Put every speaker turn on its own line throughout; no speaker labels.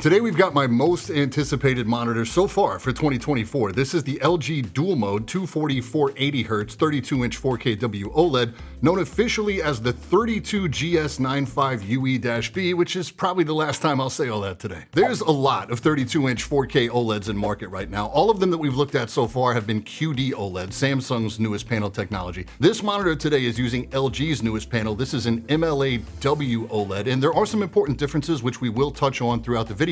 Today we've got my most anticipated monitor so far for 2024. This is the LG Dual Mode 240/480Hz 32-inch 4K OLED, known officially as the 32GS95UE-B, which is probably the last time I'll say all that today. There's a lot of 32-inch 4K OLEDs in market right now. All of them that we've looked at so far have been QD OLED, Samsung's newest panel technology. This monitor today is using LG's newest panel. This is an MLAW OLED, and there are some important differences which we will touch on throughout the video,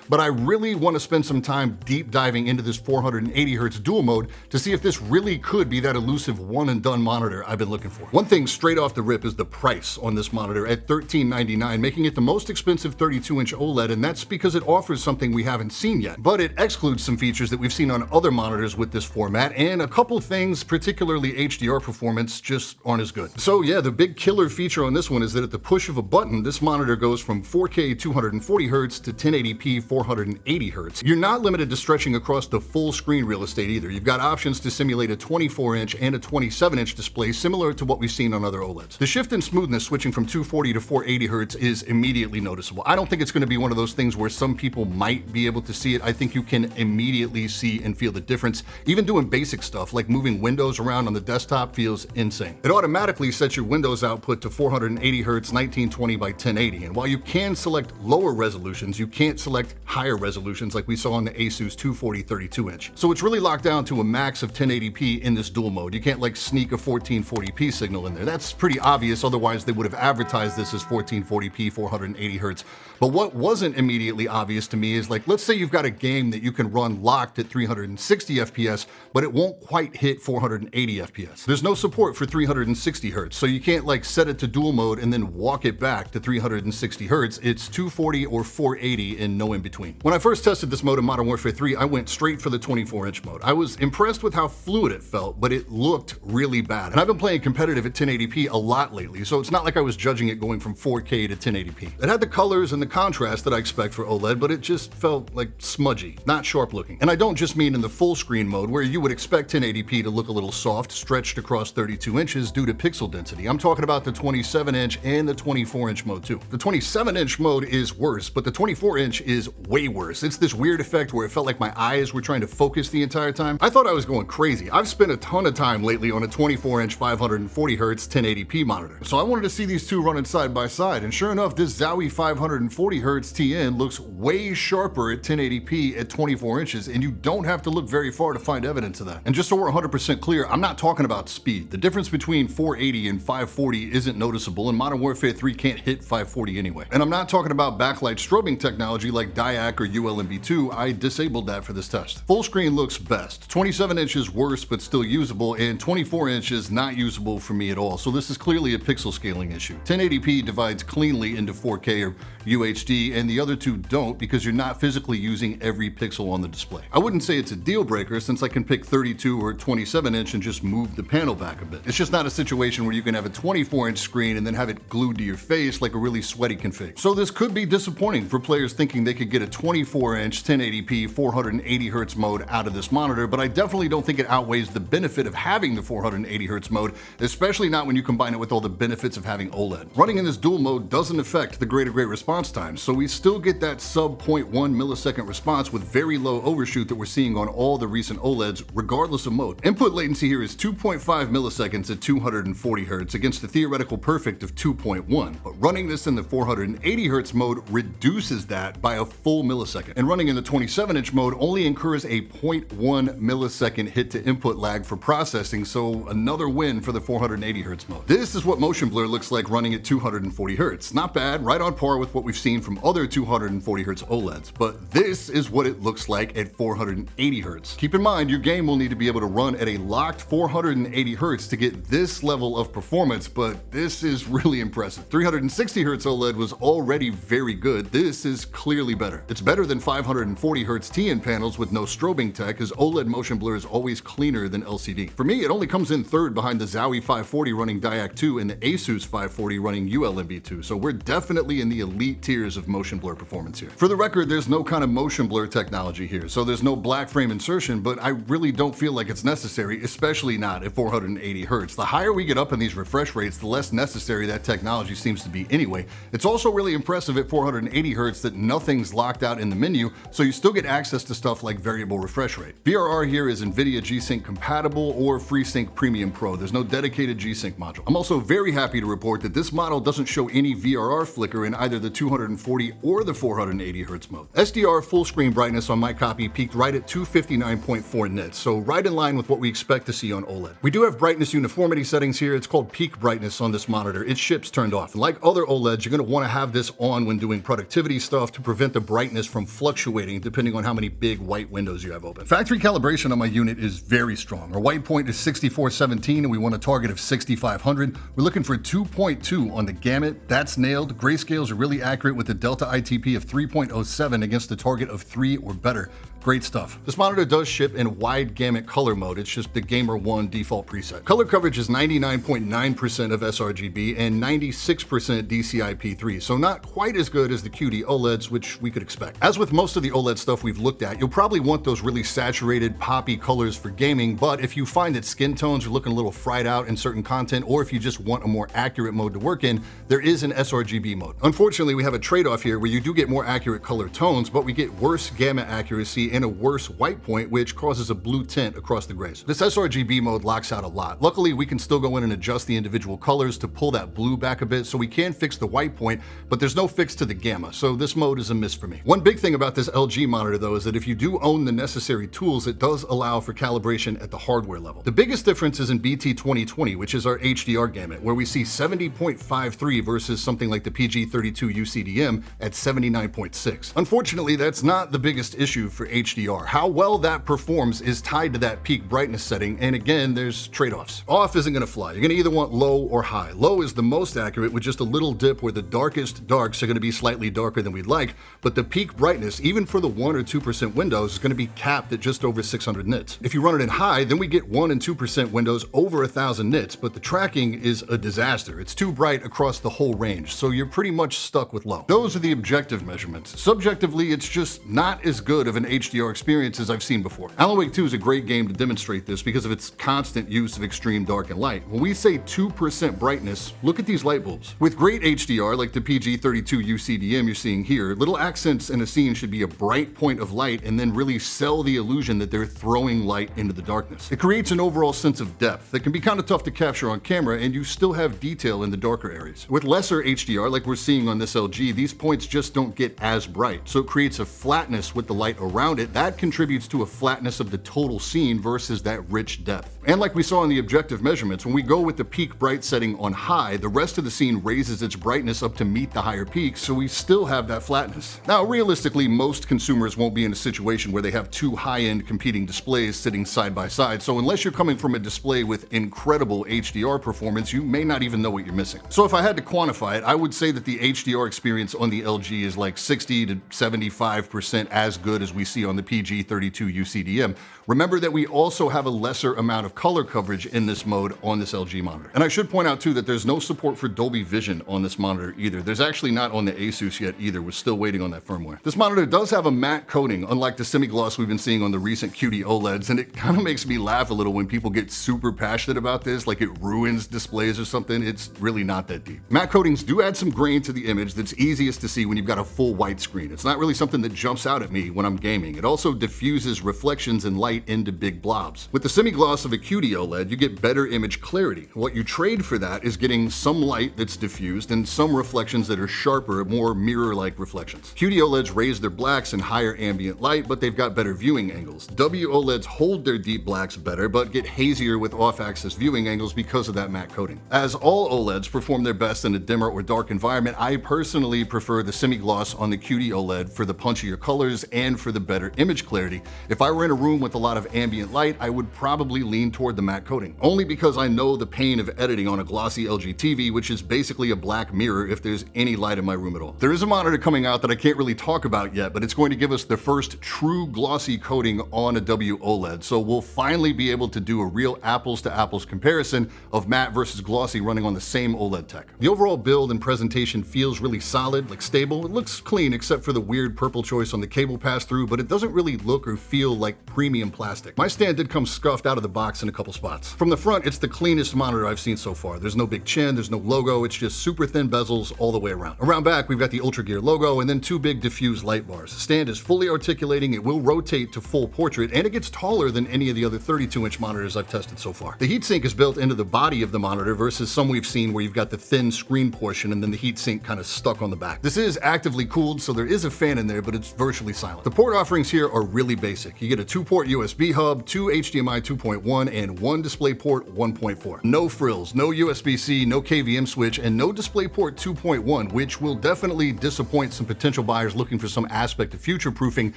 but I really want to spend some time deep diving into this 480Hz dual mode to see if this really could be that elusive one and done monitor I've been looking for. One thing straight off the rip is the price on this monitor at $1399, making it the most expensive 32-inch OLED, and that's because it offers something we haven't seen yet. But it excludes some features that we've seen on other monitors with this format, and a couple things, particularly HDR performance, just aren't as good. So yeah, the big killer feature on this one is that at the push of a button, this monitor goes from 4K 240Hz to 1080p 480Hz. You're not limited to stretching across the full screen real estate either. You've got options to simulate a 24-inch and a 27-inch display, similar to what we've seen on other OLEDs. The shift in smoothness switching from 240 to 480Hz is immediately noticeable. I don't think it's going to be one of those things where some people might be able to see it. I think you can immediately see and feel the difference. Even doing basic stuff like moving windows around on the desktop feels insane. It automatically sets your Windows output to 480Hz 1920 by 1080, and while you can select lower resolutions, you can't select higher resolutions like we saw on the Asus 240 32-inch. So it's really locked down to a max of 1080p in this dual mode. You can't like sneak a 1440p signal in there. That's pretty obvious, otherwise they would have advertised this as 1440p 480Hz. But what wasn't immediately obvious to me is, like, let's say you've got a game that you can run locked at 360 FPS, but it won't quite hit 480 FPS. There's no support for 360 Hz, so you can't like set it to dual mode and then walk it back to 360 Hz. It's 240 or 480 and no in between. When I first tested this mode in Modern Warfare 3, I went straight for the 24-inch mode. I was impressed with how fluid it felt, but it looked really bad. And I've been playing competitive at 1080p a lot lately, so it's not like I was judging it going from 4K to 1080p. It had the colors and the contrast that I expect for OLED, but it just felt like smudgy, not sharp looking. And I don't just mean in the full screen mode, where you would expect 1080p to look a little soft, stretched across 32 inches due to pixel density. I'm talking about the 27-inch and the 24-inch mode too. The 27-inch mode is worse, but the 24-inch is way worse. It's this weird effect where it felt like my eyes were trying to focus the entire time. I thought I was going crazy. I've spent a ton of time lately on a 24-inch 540Hz 1080p monitor, so I wanted to see these two running side by side, and sure enough, this Zowie 540Hz TN looks way sharper at 1080p at 24 inches, and you don't have to look very far to find evidence of that. And just so we're 100% clear, I'm not talking about speed. The difference between 480 and 540 isn't noticeable, and Modern Warfare 3 can't hit 540 anyway. And I'm not talking about backlight strobing technology like DIAC or ULMB2. I disabled that for this test. Full screen looks best. 27 inches worse but still usable, and 24 inches not usable for me at all. So this is clearly a pixel scaling issue. 1080p divides cleanly into 4K or UHD, and the other two don't because you're not physically using every pixel on the display. I wouldn't say it's a deal breaker since I can pick 32 or 27 inch and just move the panel back a bit. It's just not a situation where you can have a 24-inch screen and then have it glued to your face like a really sweaty config. So this could be disappointing for players thinking they could get a 24-inch 1080p 480Hz mode out of this monitor, but I definitely don't think it outweighs the benefit of having the 480Hz mode, especially not when you combine it with all the benefits of having OLED. Running in this dual mode doesn't affect the greater great response time, so we still get that sub 0.1 millisecond response with very low overshoot that we're seeing on all the recent OLEDs, regardless of mode. Input latency here is 2.5 milliseconds at 240 Hz against a theoretical perfect of 2.1, but running this in the 480Hz mode reduces that by a full millisecond. And running in the 27-inch mode only incurs a 0.1 millisecond hit to input lag for processing, so another win for the 480Hz mode. This is what motion blur looks like running at 240 Hz. Not bad, right on par with what we've seen from other 240 Hz OLEDs, but this is what it looks like at 480 Hz. Keep in mind, your game will need to be able to run at a locked 480 Hz to get this level of performance, but this is really impressive. 360 Hz OLED was already very good. This is clearly better. It's better than 540 Hz TN panels with no strobing tech, as OLED motion blur is always cleaner than LCD. For me, it only comes in third behind the Zowie 540 running DIAC 2 and the Asus 540 running ULMB2, so we're definitely in the elite tiers of motion blur performance here. For the record, there's no kind of motion blur technology here, so there's no black frame insertion, but I really don't feel like it's necessary, especially not at 480 Hz. The higher we get up in these refresh rates, the less necessary that technology seems to be anyway. It's also really impressive at 480 Hz that none nothing's locked out in the menu, so you still get access to stuff like variable refresh rate. VRR here is NVIDIA G-Sync compatible or FreeSync Premium Pro. There's no dedicated G-Sync module. I'm also very happy to report that this model doesn't show any VRR flicker in either the 240 or the 480 Hz mode. SDR full screen brightness on my copy peaked right at 259.4 nits, so right in line with what we expect to see on OLED. We do have brightness uniformity settings here. It's called peak brightness on this monitor. It ships turned off. And like other OLEDs, you're going to want to have this on when doing productivity stuff to prevent the brightness from fluctuating depending on how many big white windows you have open. Factory calibration on my unit is very strong. Our white point is 6417 and we want a target of 6500. We're looking for 2.2 on the gamut. That's nailed. Grayscales are really accurate with the Delta ITP of 3.07 against the target of 3 or better. Great stuff. This monitor does ship in wide gamut color mode. It's just the Gamer 1 default preset. Color coverage is 99.9% of sRGB and 96% DCI-P3, so not quite as good as the QD OLEDs, which we could expect. As with most of the OLED stuff we've looked at, you'll probably want those really saturated, poppy colors for gaming, but if you find that skin tones are looking a little fried out in certain content, or if you just want a more accurate mode to work in, there is an sRGB mode. Unfortunately, we have a trade-off here where you do get more accurate color tones, but we get worse gamma accuracy and a worse white point, which causes a blue tint across the grays. This sRGB mode locks out a lot. Luckily, we can still go in and adjust the individual colors to pull that blue back a bit, so we can fix the white point, but there's no fix to the gamma, so this mode is a miss for me. One big thing about this LG monitor though is that if you do own the necessary tools, it does allow for calibration at the hardware level. The biggest difference is in BT2020, which is our HDR gamut, where we see 70.53 versus something like the PG32 UCDM at 79.6. Unfortunately, that's not the biggest issue for HDR. How well that performs is tied to that peak brightness setting, and again, there's trade-offs. Off isn't gonna fly. You're gonna either want low or high. Low is the most accurate with just a little dip where the darkest darks are gonna be slightly darker than we'd like, but the peak brightness, even for the 1 or 2% windows, is gonna be capped at just over 600 nits. If you run it in high, then we get 1 and 2% windows over 1000 nits, but the tracking is a disaster. It's too bright across the whole range, so you're pretty much stuck with low. Those are the objective measurements. Subjectively, it's just not as good of an HDR experience as I've seen before. Alan Wake 2 is a great game to demonstrate this because of its constant use of extreme dark and light. When we say 2% brightness, look at these light bulbs. With great HDR, like the PG32 UCDM you're seeing here, little accents in a scene should be a bright point of light and then really sell the illusion that they're throwing light into the darkness. It creates an overall sense of depth that can be kind of tough to capture on camera, and you still have detail in the darker areas. With lesser HDR, like we're seeing on this LG, these points just don't get as bright, so it creates a flatness with the light around it that contributes to a flatness of the total scene versus that rich depth. And like we saw in the objective measurements, when we go with the peak bright setting on high, the rest of the scene raises its brightness up to meet the higher peaks, so we still have that flatness. Now, realistically, most consumers won't be in a situation where they have two high-end competing displays sitting side by side, so unless you're coming from a display with incredible HDR performance, you may not even know what you're missing. So if I had to quantify it, I would say that the HDR experience on the LG is like 60 to 75% as good as we see on the PG32 UCDM. Remember that we also have a lesser amount of color coverage in this mode on this LG monitor. And I should point out too that there's no support for Dolby Vision on this monitor either. There's actually not on the Asus yet either. We're still waiting on that firmware. This monitor does have a matte coating, unlike the semi-gloss we've been seeing on the recent QD OLEDs, and it kind of makes me laugh a little when people get super passionate about this, like it ruins displays or something. It's really not that deep. Matte coatings do add some grain to the image that's easiest to see when you've got a full white screen. It's not really something that jumps out at me when I'm gaming. It also diffuses reflections and light into big blobs. With the semi-gloss of a QD OLED, you get better image clarity. What you trade for that is getting some light that's diffused and some reflections that are sharper, more mirror-like reflections. QD OLEDs raise their blacks and higher ambient light, but they've got better viewing angles. W OLEDs hold their deep blacks better, but get hazier with off-axis viewing angles because of that matte coating. As all OLEDs perform their best in a dimmer or dark environment, I personally prefer the semi-gloss on the QD OLED for the punchier colors and for the better image clarity. If I were in a room with a lot of ambient light, I would probably lean toward the matte coating, only because I know the pain of editing on a glossy LG TV, which is basically a black mirror if there's any light in my room at all. There is a monitor coming out that I can't really talk about yet, but it's going to give us the first true glossy coating on a W OLED, so we'll finally be able to do a real apples to apples comparison of matte versus glossy running on the same OLED tech. The overall build and presentation feels really solid, like stable. It looks clean except for the weird purple choice on the cable pass-through, but it doesn't really look or feel like premium plastic. My stand did come scuffed out of the box in a couple spots. From the front, it's the cleanest monitor I've seen so far. There's no big chin, there's no logo, it's just super thin bezels all the way around. Around back, we've got the Ultragear logo and then two big diffused light bars. The stand is fully articulating, it will rotate to full portrait, and it gets taller than any of the other 32-inch monitors I've tested so far. The heatsink is built into the body of the monitor versus some we've seen where you've got the thin screen portion and then the heatsink kind of stuck on the back. This is actively cooled, so there is a fan in there, but it's virtually silent. The port offerings here are really basic. You get a 2-port USB hub, 2 HDMI 2.1, and 1 DisplayPort 1.4. No frills, no USB-C, no KVM switch, and no DisplayPort 2.1, which will definitely disappoint some potential buyers looking for some aspect of future-proofing,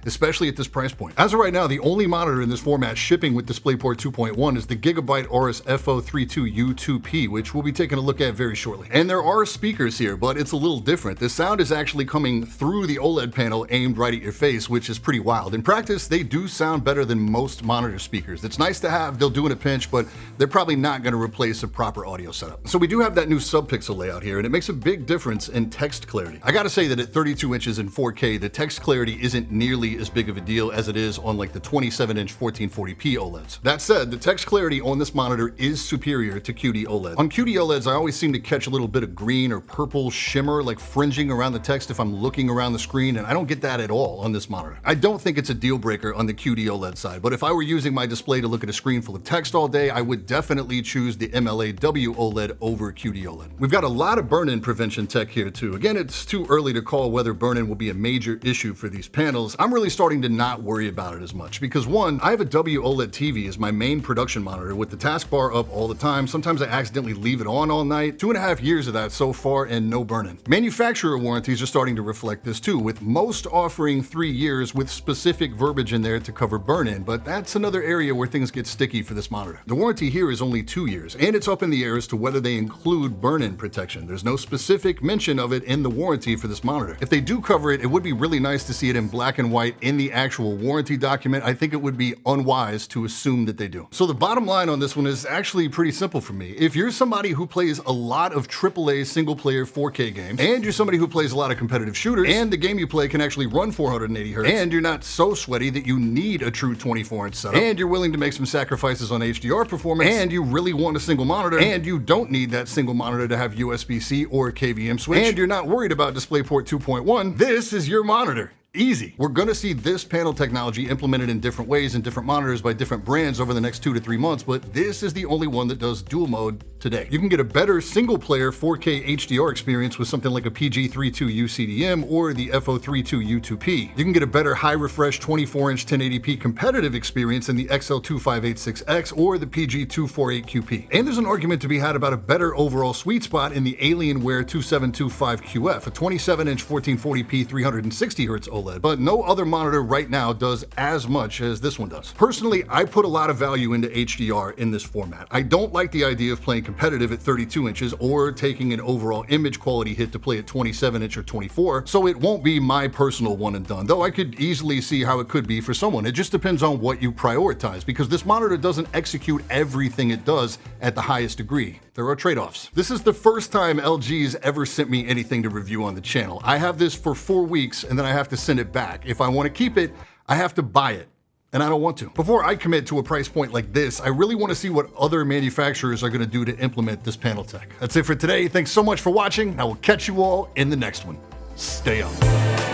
especially at this price point. As of right now, the only monitor in this format shipping with DisplayPort 2.1 is the Gigabyte Aorus FO32U2P, which we'll be taking a look at very shortly. And there are speakers here, but it's a little different. The sound is actually coming through the OLED panel aimed right at your face, which is pretty wild. In practice, they do sound better than most monitor speakers. It's nice to have, they'll do in a pinch, but they're probably not going to replace a proper audio setup. So we do have that new subpixel layout here, and it makes a big difference in text clarity. I gotta say that at 32 inches in 4K, the text clarity isn't nearly as big of a deal as it is on like the 27-inch 1440p OLEDs. That said, the text clarity on this monitor is superior to QD OLED. On QD OLEDs, I always seem to catch a little bit of green or purple shimmer like fringing around the text if I'm looking around the screen, and I don't get that at all on this monitor. I don't think it's a deal breaker on the QD OLED side, but if I were using my display to look at a screen full of text all day, I would definitely choose the MLAW OLED over QD OLED. We've got a lot of burn-in prevention tech here too. Again, it's too early to call whether burn-in will be a major issue for these panels. I'm really starting to not worry about it as much because one, I have a WOLED TV as my main production monitor with the taskbar up all the time. Sometimes I accidentally leave it on all night. 2.5 years of that so far and no burn-in. Manufacturer warranties are starting to reflect this too, with most offering 3 years with specific verbiage in there to cover burn-in, but that's another area where things get sticky for this monitor. The warranty here is only 2 years, and it's up in the air as to whether they include burn-in protection. There's no specific mention of it in the warranty for this monitor. If they do cover it, it would be really nice to see it in black and white in the actual warranty document. I think it would be unwise to assume that they do. So the bottom line on this one is actually pretty simple for me. If you're somebody who plays a lot of AAA single-player 4K games, and you're somebody who plays a lot of competitive shooters, and the game you play can actually run 480 Hz, and you're not so sweaty that you need a true 24-inch setup, and you're willing to make some sacrifices on HDR performance, and you really want a single monitor, and you don't need that single monitor to have USB-C or KVM switch, and you're not worried about DisplayPort 2.1, this is your monitor. Easy. We're going to see this panel technology implemented in different ways in different monitors by different brands over the next 2 to 3 months, but this is the only one that does dual mode today. You can get a better single-player 4K HDR experience with something like a PG32U CDM or the FO32U2P. You can get a better high-refresh 24-inch 1080p competitive experience in the XL2586X or the PG248QP. And there's an argument to be had about a better overall sweet spot in the Alienware 2725QF, a 27-inch 1440p 360Hz OLED, but no other monitor right now does as much as this one does. Personally, I put a lot of value into HDR in this format. I don't like the idea of playing competitive at 32 inches or taking an overall image quality hit to play at 27 inch or 24, so it won't be my personal one and done, though I could easily see how it could be for someone. It just depends on what you prioritize, because this monitor doesn't execute everything it does at the highest degree. There are trade-offs. This is the first time LG's ever sent me anything to review on the channel. I have this for 4 weeks and then I have to send it back. If I want to keep it, I have to buy it. And I don't want to. Before I commit to a price point like this, I really want to see what other manufacturers are going to do to implement this panel tech. That's it for today. Thanks so much for watching. I will catch you all in the next one. Stay on.